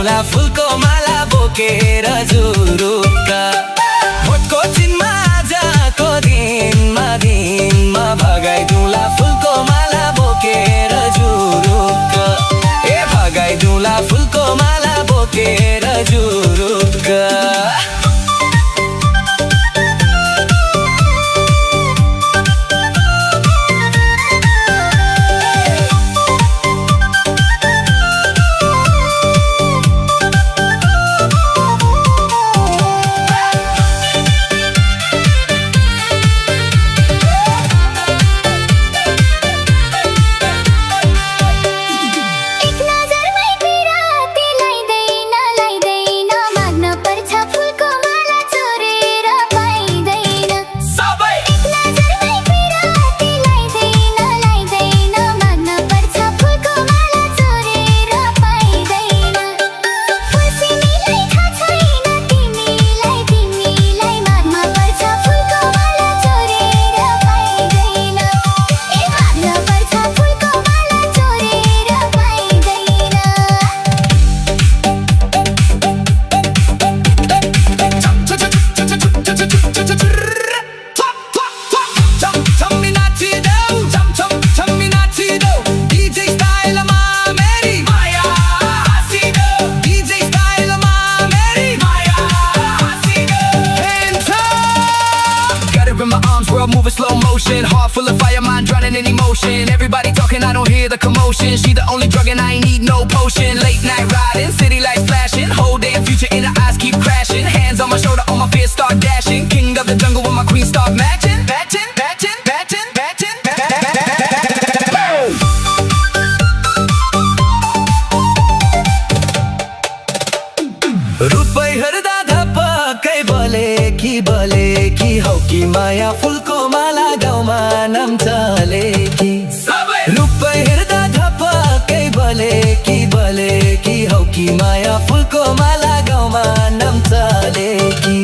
भगाइदिउँला फुलको माला बोकेर जुरुक्क भोटको चिनमा आजको दिनमा भगाइदिउँला फुलको माला बोकेर जुरुक्क भगाइदिउँला फुलको माला बोकेर जुरुक्क Moving slow motion, heart full of fire, mind drowning in emotion. Everybody talking, I don't hear the commotion. She the only drug and I ain't need no potion. Late night riding, city lights flashing. Whole damn future in her eyes keep crashing. Hands on my shoulder, all my fears start dashing. King of the jungle with my queen start matching. Matching, matching, matching, matching, रुपै हेर्दा धपक्कै बोले कि हौ कि माया फुलको माला गाउँमा नाम चले कि रुपै हेर्दा धपक्कै बोले कि हौ कि माया फुलको माला गाउँमा नाम चले कि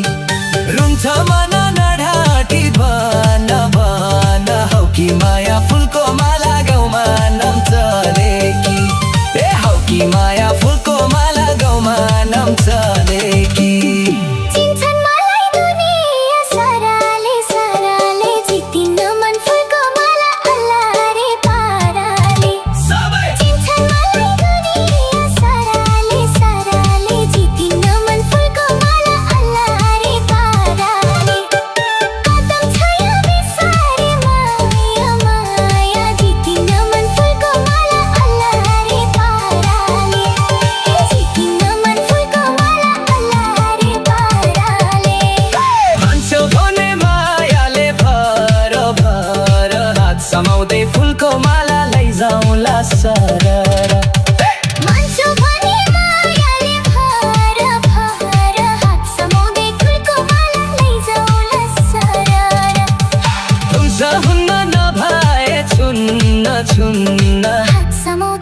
रुन्छ मन नढाटी भन हौ कि माया फुलको माला गाउँमा नाम चले कि हौ कि माया फुलको माला गाउँमा नाम चले कि समाउँदै फुलको माला लैजाउँला सरर मान्छौ भने मायाले भर हात समाउँदै फुलको माला लैजाउँला सरर तुमसँग हुन्न नभए छुन्न हात समाउँदै